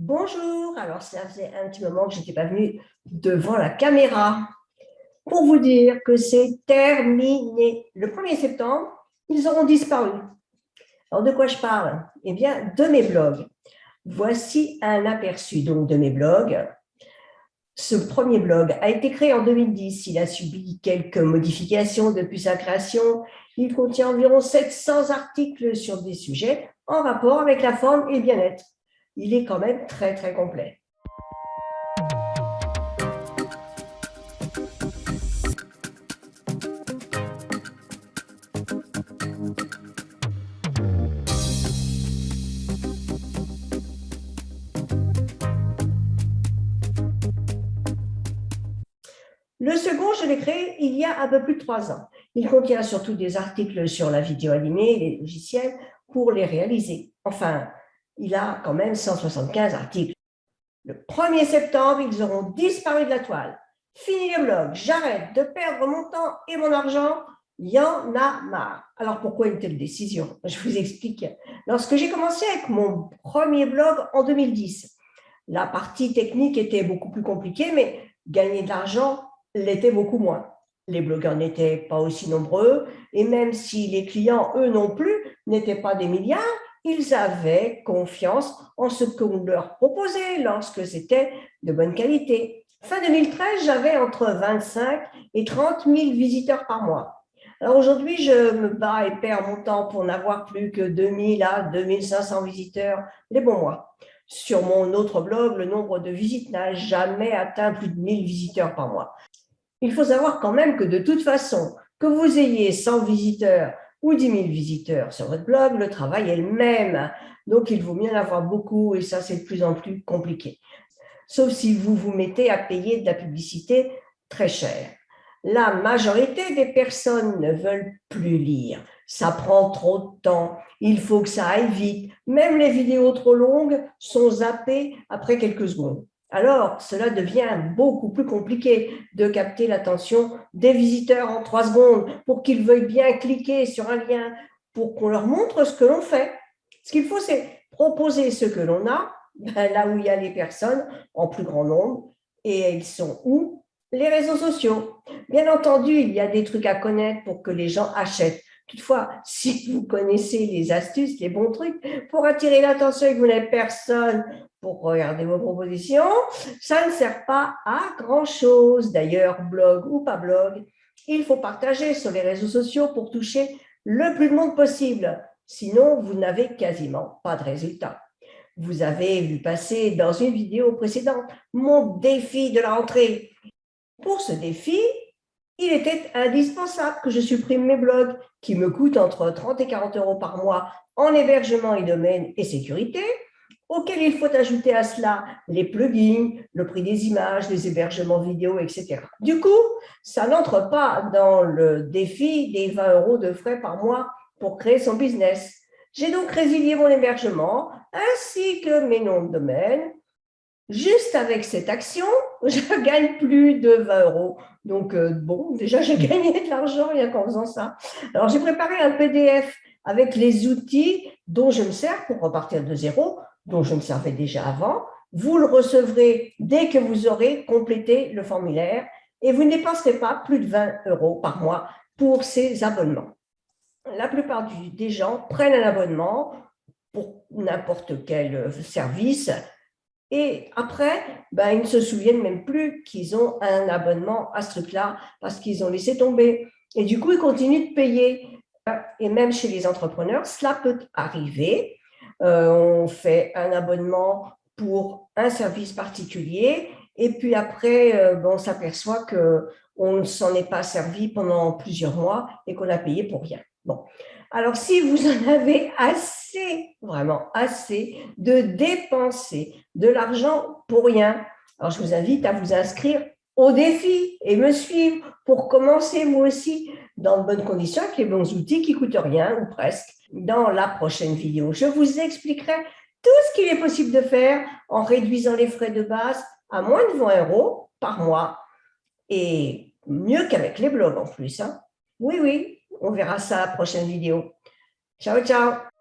Bonjour, alors ça faisait un petit moment que je n'étais pas venue devant la caméra pour vous dire que c'est terminé. Le 1er septembre, ils auront disparu. Alors de quoi je parle? Eh bien, de mes blogs. Voici un aperçu donc de mes blogs. Ce premier blog a été créé en 2010. Il a subi quelques modifications depuis sa création. Il contient environ 700 articles sur des sujets en rapport avec la forme et le bien-être. Il est quand même très, très complet. Le second, je l'ai créé il y a un peu plus de 3 ans. Il contient surtout des articles sur la vidéo animée, les logiciels, pour les réaliser. Enfin, il a quand même 175 articles. Le 1er septembre, ils auront disparu de la toile. Fini le blog, j'arrête de perdre mon temps et mon argent, il y en a marre. Alors pourquoi une telle décision? Je vous explique. Lorsque j'ai commencé avec mon premier blog en 2010, la partie technique était beaucoup plus compliquée, mais gagner de l'argent l'était beaucoup moins. Les blogueurs n'étaient pas aussi nombreux, et même si les clients, eux non plus, n'étaient pas des milliards, ils avaient confiance en ce qu'on leur proposait lorsque c'était de bonne qualité. Fin 2013, j'avais entre 25 et 30 000 visiteurs par mois. Alors aujourd'hui, je me bats et perds mon temps pour n'avoir plus que 2000 à 2500 visiteurs les bons mois. Sur mon autre blog, le nombre de visites n'a jamais atteint plus de 1000 visiteurs par mois. Il faut savoir quand même que de toute façon, que vous ayez 100 visiteurs ou 10 000 visiteurs sur votre blog, le travail est le même. Donc, il vaut mieux en avoir beaucoup et ça, c'est de plus en plus compliqué. Sauf si vous vous mettez à payer de la publicité très chère. La majorité des personnes ne veulent plus lire. Ça prend trop de temps. Il faut que ça aille vite. Même les vidéos trop longues sont zappées après quelques secondes. Alors, cela devient beaucoup plus compliqué de capter l'attention des visiteurs en 3 secondes pour qu'ils veuillent bien cliquer sur un lien pour qu'on leur montre ce que l'on fait. Ce qu'il faut, c'est proposer ce que l'on a, là où il y a les personnes en plus grand nombre. Et ils sont où? Les réseaux sociaux. Bien entendu, il y a des trucs à connaître pour que les gens achètent. Toutefois, si vous connaissez les astuces, les bons trucs pour attirer l'attention et que vous n'avez personne pour regarder vos propositions, ça ne sert pas à grand-chose. D'ailleurs, blog ou pas blog, il faut partager sur les réseaux sociaux pour toucher le plus de monde possible. Sinon, vous n'avez quasiment pas de résultat. Vous avez vu passer dans une vidéo précédente mon défi de la rentrée. Pour ce défi, il était indispensable que je supprime mes blogs qui me coûtent entre 30 et 40 euros par mois en hébergement et domaine et sécurité, auquel il faut ajouter à cela les plugins, le prix des images, les hébergements vidéo, etc. Du coup, ça n'entre pas dans le défi des 20 euros de frais par mois pour créer son business. J'ai donc résilié mon hébergement ainsi que mes noms de domaine. Juste avec cette action, je gagne plus de 20 euros. Donc, bon, déjà, j'ai gagné de l'argent rien qu'en faisant ça. Alors, j'ai préparé un PDF avec les outils dont je me sers pour repartir de zéro, dont je me servais déjà avant. Vous le recevrez dès que vous aurez complété le formulaire et vous ne dépenserez pas plus de 20 euros par mois pour ces abonnements. La plupart des gens prennent un abonnement pour n'importe quel service et après, ils ne se souviennent même plus qu'ils ont un abonnement à ce truc-là parce qu'ils ont laissé tomber. Et du coup, ils continuent de payer. Et même chez les entrepreneurs, cela peut arriver. On fait un abonnement pour un service particulier et puis après, on s'aperçoit qu'on ne s'en est pas servi pendant plusieurs mois et qu'on a payé pour rien. Bon. Alors, si vous en avez assez, vraiment assez, de dépenser de l'argent pour rien, alors je vous invite à vous inscrire au défi et me suivre pour commencer vous aussi dans de bonnes conditions avec les bons outils qui ne coûtent rien ou presque. Dans la prochaine vidéo, je vous expliquerai tout ce qu'il est possible de faire en réduisant les frais de base à moins de 20 euros par mois et mieux qu'avec les blogs en plus. Hein. Oui, oui, on verra ça à la prochaine vidéo. Ciao, ciao!